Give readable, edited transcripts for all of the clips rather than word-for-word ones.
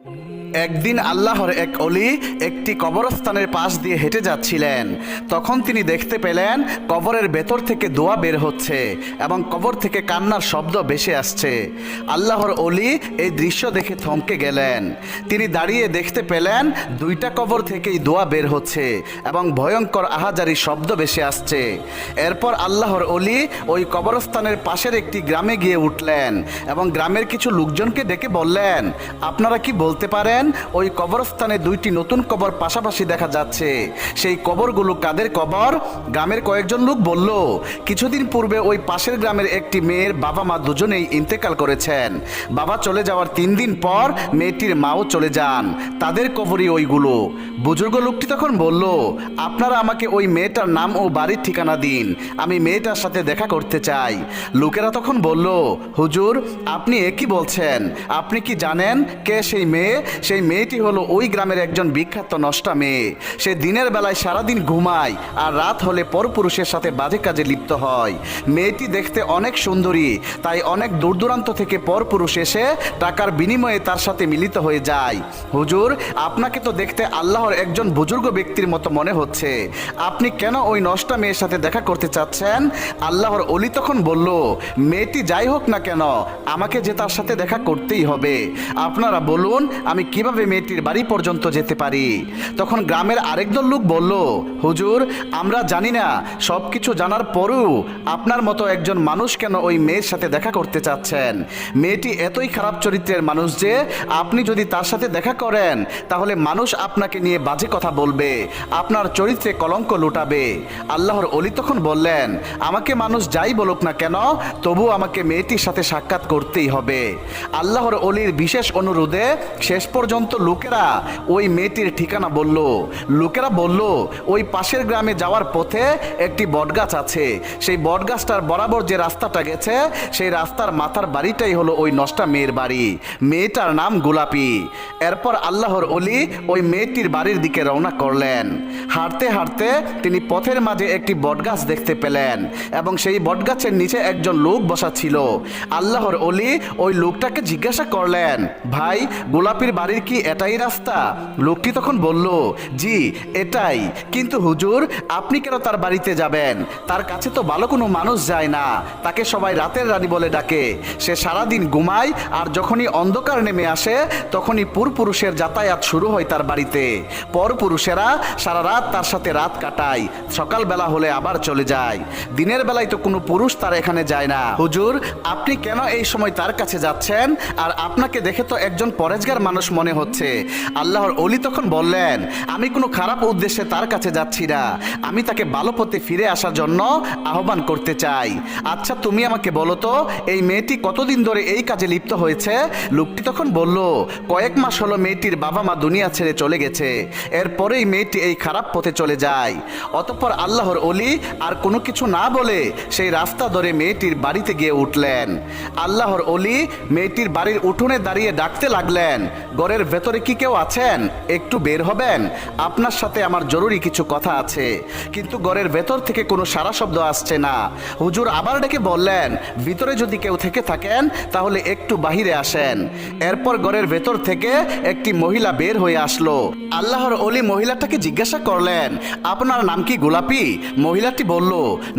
একদিন আল্লাহর এক অলি একটি কবরস্থানের পাশ দিয়ে হেঁটে যাচ্ছিলেন। তখন তিনি দেখতে পেলেন কবরের ভেতর থেকে দোয়া বের হচ্ছে এবং কবর থেকে কান্নার শব্দ ভেসে আসছে। আল্লাহর অলি এই দৃশ্য দেখে থমকে গেলেন। তিনি দাঁড়িয়ে দেখতে পেলেন দুইটা কবর থেকেই দোয়া বের হচ্ছে এবং ভয়ঙ্কর আহাজারি শব্দ ভেসে আসছে। এরপর আল্লাহর অলি ওই কবরস্থানের পাশের একটি গ্রামে গিয়ে উঠলেন এবং গ্রামের কিছু লোকজনকে ডেকে বললেন, আপনারা কি বলতে পারেন ওই কবরস্থানে দুইটি নতুন কবর পাশাপাশি দেখা যাচ্ছে, সেই কবরগুলো কাদের কবর? গ্রামের কয়েকজন লোক বলল, কিছুদিন পূর্বে ওই পাশের গ্রামের একটি মেয়ের বাবা মা দুজনেই ইন্তেকাল করেছেন। বাবা চলে যাওয়ার 3 দিন পর মেয়েটির মাও চলে যান, তাদের কবরই ওইগুলো। বুজুর্গ লোকটি তখন বলল, আপনারা আমাকে ওই মেয়েটার নাম ও বাড়ির ঠিকানা দিন, আমি মেয়েটার সাথে দেখা করতে চাই। লোকেরা তখন বলল, হুজুর আপনি একই বলছেন, আপনি কি জানেন কে সেই মেয়ে? সেই মেয়েটি হলো ওই গ্রামের একজন বিখ্যাত নষ্টা মেয়ে। সে দিনের বেলায় সারাদিন ঘুমায় আর রাত হলে পরপুরুষের সাথে বাজে কাজে লিপ্ত হয়। মেয়েটি দেখতে অনেক সুন্দরী, তাই অনেক দূর দূরান্ত থেকে পরপুরুষ এসে টাকার বিনিময়ে তার সাথে মিলিত হয়ে যায়। হুজুর আপনাকে তো দেখতে আল্লাহর একজন বুজুর্গ ব্যক্তির মতো মনে হচ্ছে, আপনি কেন ওই নষ্টা মেয়ের সাথে দেখা করতে চাচ্ছেন? আল্লাহর অলি তখন বলল, মেয়েটি যাই হোক না কেন আমাকে যে তার সাথে দেখা করতেই হবে। আপনারা বলুন আমি কিভাবে মেয়েটির বাড়ি পর্যন্ত যেতে পারি? তখন গ্রামের আরেকদল লোক বলল, হুজুর আমরা জানি না, সব কিছু জানার পরেও আপনার মতো একজন মানুষ কেন ওই মেয়ের সাথে দেখা করতে চাচ্ছেন? মেয়েটি এতই খারাপ চরিত্রের মানুষ যে আপনি যদি তার সাথে দেখা করেন তাহলে মানুষ আপনাকে নিয়ে বাজে কথা বলবে, আপনার চরিত্রে কলঙ্ক লুটাবে। আল্লাহর অলি তখন বললেন, আমাকে মানুষ যাই বলুক না কেন তবু আমাকে মেয়েটির সাথে সাক্ষাৎ করতেই হবে। আল্লাহর অলির বিশেষ অনুরোধে শেষ পর্যন্ত লোকেরা ওই মেয়েটির ঠিকানা বলল। লোকেরা বলল, ওই পাশের গ্রামে যাওয়ার পথে একটি বটগাছ আছে, সেই বটগাছটার বরাবর যে রাস্তাটা গেছে সেই রাস্তার মাথার বাড়িটাই হলো ওই নষ্টা মেয়ের বাড়ি। মেয়েটার নাম গোলাপি। এরপর আল্লাহর অলি ওই মেয়েটির বাড়ির দিকে রওনা করলেন। হাঁটতে হাঁটতে তিনি পথের মাঝে একটি বটগাছ দেখতে পেলেন এবং সেই বটগাছের নিচে একজন লোক বসা ছিল। আল্লাহর অলি ওই লোকটাকে জিজ্ঞাসা করলেন, ভাই গোলাপির বাড়ির কি এটাই রাস্তা? লোকটি তখন বলল, জি এটাই, কিন্তু হুজুর আপনি কেন তার বাড়িতে যাবেন? তার কাছে তো ভালো কোনো মানুষ যায় না, তাকে সবাই রাতের রানী বলে ডাকে, সে সারাদিন ঘুমায় আর যখনই অন্ধকার নেমে আসে তখনই পুরপুরুষের যাতায়াত শুরু হয় তার বাড়িতে। পরপুরুষেরা সারা রাত তার সাথে রাত কাটায়, সকালবেলা হলে আবার চলে যায়। দিনের বেলায় তো কোনো পুরুষ তার এখানে যায় না। হুজুর আপনি কেন এই সময় তার কাছে যাচ্ছেন? আর আপনাকে দেখে তো একজন পরেজগার মানুষ মনে হচ্ছে। আল্লাহর অলি তখন বললেন, আমি কোনো খারাপ উদ্দেশ্যে তার কাছে যাচ্ছি না, আমি তাকে ভালো পথে ফিরে আসার জন্য আহ্বান করতে চাই। আচ্ছা তুমি আমাকে বলো তো এই মেয়েটি কতদিন ধরে এই কাজে লিপ্ত হয়েছে? লোকটি তখন বলল, কয়েক মাস হলো মেয়েটির বাবা মা দুনিয়া ছেড়ে চলে গেছে, এরপরেই মেয়েটি এই খারাপ পথে চলে যায়। অতঃপর আল্লাহর অলি আর কোনো কিছু না বলে সেই রাস্তা ধরে মেয়েটির বাড়িতে গিয়ে উঠলেন। আল্লাহর অলি মেয়েটির বাড়ির উঠোনে দাঁড়িয়ে ডাকতে লাগলেন, ঘরের ভেতরে কি কেউ আছেন? একটু বের হবেন, আপনার সাথে আমার জরুরি কিছু কথা আছে। কিন্তু ঘরের ভেতর থেকে কোনো সারা শব্দ আসছে না। হুজুর আবার ডেকে বললেন, ভিতরে যদি কেউ থেকে থাকেন তাহলে একটু বাহিরে আসেন। এরপর ঘরের ভেতর থেকে একটি মহিলা বের হয়ে আসলো। আল্লাহর অলি মহিলাটাকে জিজ্ঞাসা করলেন, আপনার নাম কি গোলাপি? মহিলাটি বলল,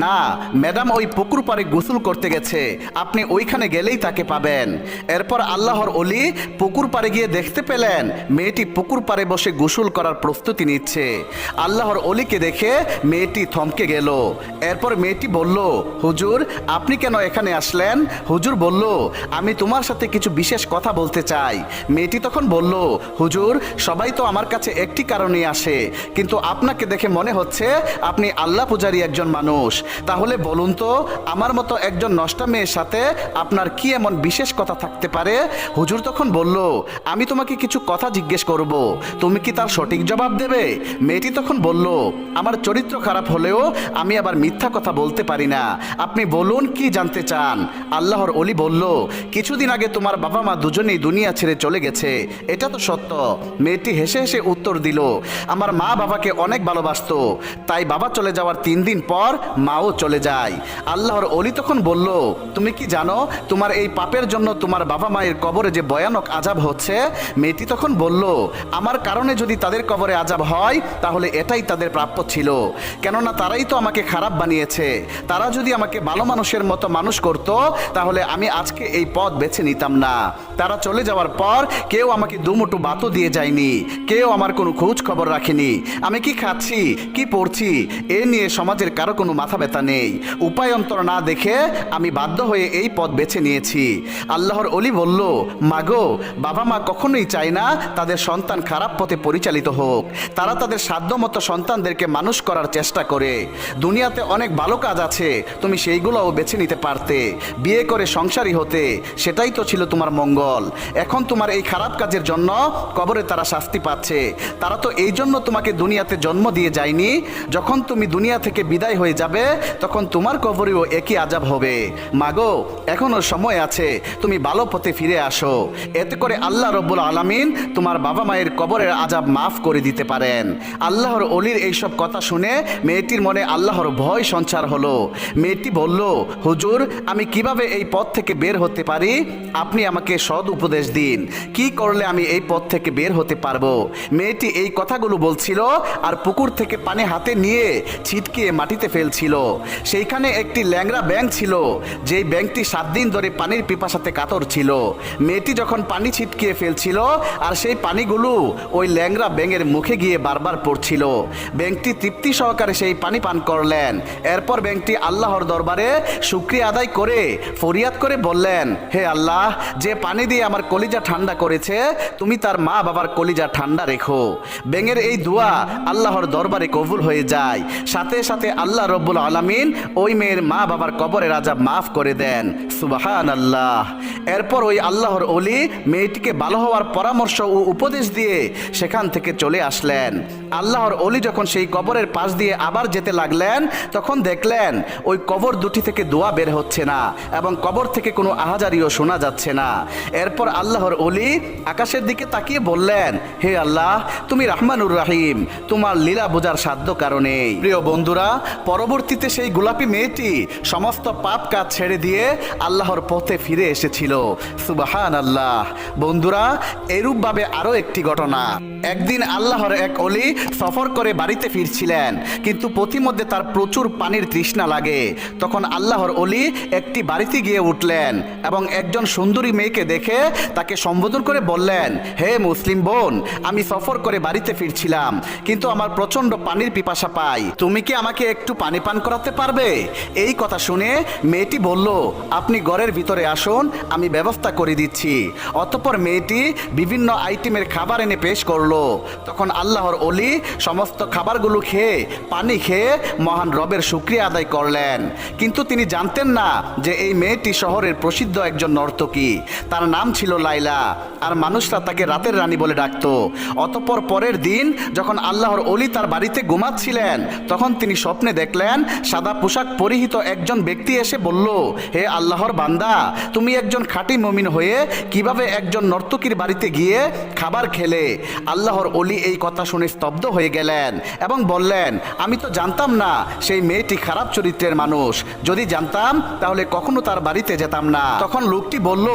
না ম্যাডাম ওই পুকুর পাড়ে গোসল করতে গেছে, আপনি ওইখানে গেলেই তাকে পাবেন। এরপর আল্লাহর অলি পুকুর পাড়ে গিয়ে দেখতে পেলেন মেয়েটি পুকুর পাড়ে বসে গোসল করার প্রস্তুতি নিচ্ছে। আল্লাহর অলিকে দেখে মেয়েটি থমকে গেল। এরপর মেয়েটি বলল, হুজুর আপনি কেন এখানে আসলেন? হুজুর বলল, আমি তোমার সাথে কিছু বিশেষ কথা বলতে চাই। মেয়েটি তখন বলল, হুজুর সবাই তো আমার কাছে একটি কারণেই আসে, কিন্তু আপনাকে দেখে মনে হচ্ছে আপনি আল্লাহ পূজারী একজন মানুষ। তাহলে বলুন তো আমার মতো একজন নষ্টা মেয়ের সাথে আপনার কি এমন বিশেষ কথা থাকতে পারে? হুজুর তখন বলল, আমি তোমাকে কিছু কথা জিজ্ঞেস করব, তুমি কি তার সঠিক জবাব দেবে? মেয়েটি তখন বলল, আমার চরিত্র খারাপ হলেও আমি আবার মিথ্যা কথা বলতে পারি না, আপনি বলুন কি জানতে চান? আল্লাহর অলি বলল, কিছুদিন আগে তোমার বাবা মা দুজনেই দুনিয়া ছেড়ে চলে গেছে, এটা তো সত্য। মেয়েটি হেসে হেসে উত্তর দিল, আমার মা বাবাকে অনেক ভালোবাসতো, তাই বাবা চলে যাওয়ার 3 দিন পর মাও চলে যায়। আল্লাহর অলি তখন বলল, তুমি কি জানো তোমার এই পাপের জন্য তোমার বাবা মায়ের কবরে যে ভয়ানক আযাব হচ্ছে? আছে। মেয়েটি তখন বলল, আমার কারণে যদি তাদের কবরে আযাব হয় তাহলে এটাই তাদের প্রাপ্য ছিল, কেননা তারাই তো আমাকে খারাপ বানিয়েছে। তারা যদি আমাকে ভালো মানুষের মতো মানুষ করত তাহলে আমি আজকে এই পথ বেছে নিতাম না। তারা চলে যাওয়ার পর কেউ আমাকে দুমুঠো ভাতও দিয়ে যায়নি, কেউ আমার কোনো খোঁজ খবর রাখেনি। আমি কি খাচ্ছি, কি পড়ছি, এ নিয়ে সমাজের কারো কোনো মাথা ব্যথা নেই। উপায়ন্তর না দেখে আমি বাধ্য হয়ে এই পথ বেছে নিয়েছি। আল্লাহর অলি বলল, মাগো, বাবা মা কখনোই চায় না তাদের সন্তান খারাপ পথে পরিচালিত হোক। তারা তাদের সাধ্যমতো সন্তানদেরকে মানুষ করার চেষ্টা করে। দুনিয়াতে অনেক ভালো কাজ আছে, তুমি সেইগুলোও বেছে নিতে পারতে, বিয়ে করে সংসারী হতে, সেটাই তো ছিল তোমার মঙ্গল। এখন তোমার এই খারাপ কাজের জন্য কবরে তারা শাস্তি পাচ্ছে। তারা তো এই জন্য তোমাকে দুনিয়াতে জন্ম দিয়ে যায়নি। যখন তুমি দুনিয়া থেকে বিদায় হয়ে যাবে তখন তোমার কবরেও একই আযাব হবে। মাগো, এখনো সময় আছে, তুমি ভালো পথে ফিরে আসো। এতে করে আল্লাহ রব্বুল আলামিন তোমার বাবা মায়ের কবরের আযাব মাফ করে দিতে পারেন। আল্লাহর অলির এইসব কথা শুনে মেয়েটির মনে আল্লাহর ভয় সঞ্চার হলো। মেয়েটি বলল, হুজুর, আমি কিভাবে এই পথ থেকে বের হতে পারি? আপনি আমাকে সৎ উপদেশ দিন, কি করলে আমি এই পথ থেকে বের হতে পারবো? মেয়েটি এই কথাগুলো বলছিল আর পুকুর থেকে পানি হাতে নিয়ে ছিটকিয়ে মাটিতে ফেলছিল। সেইখানে একটি ল্যাংড়া ব্যাঙ ছিল, যেই ব্যাঙটি 7 দিন ধরে পানির পিপাসাতে কাতর ছিল। মেয়েটি যখন পানি ছিটকিয়ে ফেলছিল আর সেই পানিগুলো ওই ল্যাংড়া ব্যাঙের মুখে গিয়ে বারবার পড়ছিল, ব্যাঙটি তৃপ্তি সহকারে সেই পানি পান করলেন। এরপর ব্যাঙটি আল্লাহর দরবারে শুকরিয়া আদায় করে ফরিয়াদ করে বললেন, হে আল্লাহ, যে পানি দিয়ে আমার কলিজা ঠান্ডা করেছে, তুমি তার মা বাবার কলিজা ঠান্ডা রেখো। ব্যাঙের এই দোয়া আল্লাহর দরবারে কবুল হয়ে যায়। সাথে সাথে আল্লাহ রব্বুল আলামিন ওই মেয়ের মা বাবার কবরের আযাব মাফ করে দেন। সুবহানাল্লাহ। এরপর ওই আল্লাহর অলি মেয়েটিকে ভালো হওয়ার পরামর্শ ও উপদেশ দিয়ে সেখান থেকে চলে আসলেন। আল্লাহর অলি যখন সেই কবরের পাশ দিয়ে আবার যেতে লাগলেন তখন দেখলেন ওই কবর দুটি থেকে দোয়া বের হচ্ছে না এবং কবর থেকে কোনো আহাজারিও শোনা যাচ্ছে না। এরপর আল্লাহর অলি আকাশের দিকে তাকিয়ে বললেন, হে আল্লাহ, তুমি রহমানুর রাহিম, তোমার লীলা বোঝার সাধ্য কারণে। প্রিয় বন্ধুরা, পরবর্তীতে সেই গোলাপি মেয়েটি সমস্ত পাপ কাজ ছেড়ে দিয়ে আল্লাহর পথে ফিরে এসেছিল। সুবহানাল্লাহ। বন্ধুরা, এরূপভাবে আরও একটি ঘটনা। একদিন আল্লাহর এক অলি সফর করে বাড়িতে ফিরছিলেন, কিন্তু পথিমধ্যে তার প্রচুর পানির তৃষ্ণা লাগে। তখন আল্লাহর অলি একটি বাড়িতে গিয়ে উঠলেন এবং একজন সুন্দরী মেয়েকে দেখে তাকে সম্বোধন করে বললেন, হে মুসলিম বোন, আমি সফর করে বাড়িতে ফিরছিলাম, কিন্তু আমার প্রচণ্ড পানির পিপাসা পাই, তুমি কি আমাকে একটু পানি পান করাতে পারবে? এই কথা শুনে মেয়েটি বলল, আপনি ঘরের ভিতরে আসুন, আমি ব্যবস্থা করে দিচ্ছি। অতঃপর মেয়েটি বিভিন্ন আইটেমের খাবার এনে পেশ করলো। তখন আল্লাহর অলি সমস্ত খাবারগুলো খেয়ে পানি খেয়ে মহান রবের শুকরিয়া আদায় করলেন। কিন্তু তিনি জানতেন না যে এই মেয়েটি শহরের প্রসিদ্ধ একজন নর্তকী। তার নাম ছিল লাইলা, আর মানুষরা তাকে রাতের রানী বলে ডাকত। অতঃপর পরের দিন যখন আল্লাহর অলি তার বাড়িতে ঘুমাচ্ছিলেন তখন তিনি স্বপ্নে দেখলেন সাদা পোশাক পরিহিত একজন ব্যক্তি এসে বলল, হে আল্লাহর বান্দা, তুমি একজন খাঁটি মুমিন হয়ে কিভাবে একজন নর্তকীর বাড়িতে গিয়ে খাবার খেলে? আল্লাহর অলি এই কথা শুনে স্তব্ধ হয়ে গেলেন এবং বললেন, আমি তো জানতাম না সেই মেয়েটি খারাপ চরিত্রের মানুষ। যদি জানতাম তাহলে কখনো তার বাড়িতে যেতাম না। তখন লোকটি বলল,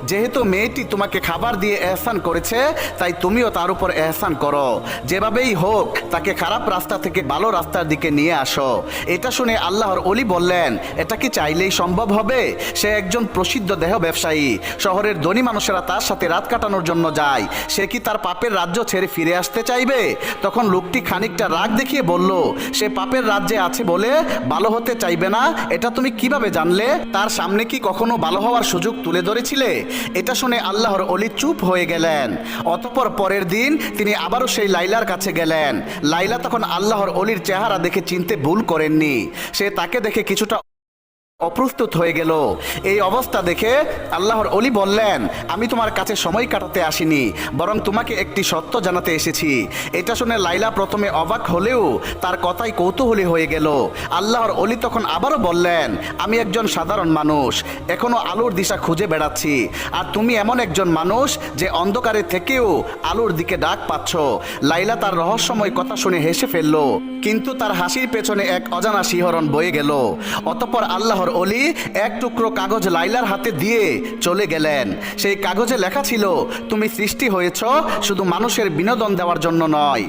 যেহেতু মেয়েটি তোমাকে খাবার দিয়ে এহসান করেছে, তাই তুমিও তার উপর এহসান করো। যেভাবেই হোক তাকে খারাপ রাস্তা থেকে ভালো রাস্তার দিকে নিয়ে আসো। এটা শুনে আল্লাহর অলি বললেন, এটা কি চাইলেই সম্ভব হবে? সে একজন প্রসিদ্ধ দেহ ব্যবসায়ী, শহরের ধনী মানুষেরা তার সাথে রাত কাটানোর জন্য যায়। সে কি তার পাপের রাজ্য ছেড়ে ফিরে আসতে চাইবে? তখন লোকটি খানিকটা রাগ দেখিয়ে বলল, সে পাপের রাজ্যে আছে বলে ভালো হতে চাইবে না, এটা তুমি কিভাবে জানলে? তার সামনে কি কখনো ভালো হওয়ার সুযোগ তুলে ধরেছিলে? এটা শুনে আল্লাহর অলি চুপ হয়ে গেলেন। অতঃপর পরের দিন তিনি আবারও সেই লাইলার কাছে গেলেন। লাইলা তখন আল্লাহর অলির চেহারা দেখে চিনতে ভুল করেননি। সে তাকে দেখে কিছুটা অপ্রস্তুত হয়ে গেল। এই অবস্থা দেখে আল্লাহর অলি বললেন, আমি তোমার কাছে সময় কাটাতে আসিনি, বরং তোমাকে একটি সত্য জানাতে এসেছি। এটা শুনে লাইলা প্রথমে অবাক হলেও তার কথাই কৌতূহলী হয়ে গেল। আল্লাহর অলি তখন আবারও বললেন, আমি একজন সাধারণ মানুষ, এখনো আলোর দিশা খুঁজে বেড়াচ্ছি, আর তুমি এমন একজন মানুষ যে অন্ধকারে থেকেও আলোর দিকে ডাক পাচ্ছ। লাইলা তার রহস্যময় কথা শুনে হেসে ফেলল কিন্তু তার হাসির পেছনে এক অজানা শিহরণ বয়ে গেল। অতঃপর আল্লাহর অলি এক টুকরো কাগজ লাইলার হাতে দিয়ে চলে গেলেন। সেই কাগজে লেখা ছিল, তুমি সৃষ্টি হয়েছ শুধু মানুষের বিনোদন দেওয়ার জন্য নয়,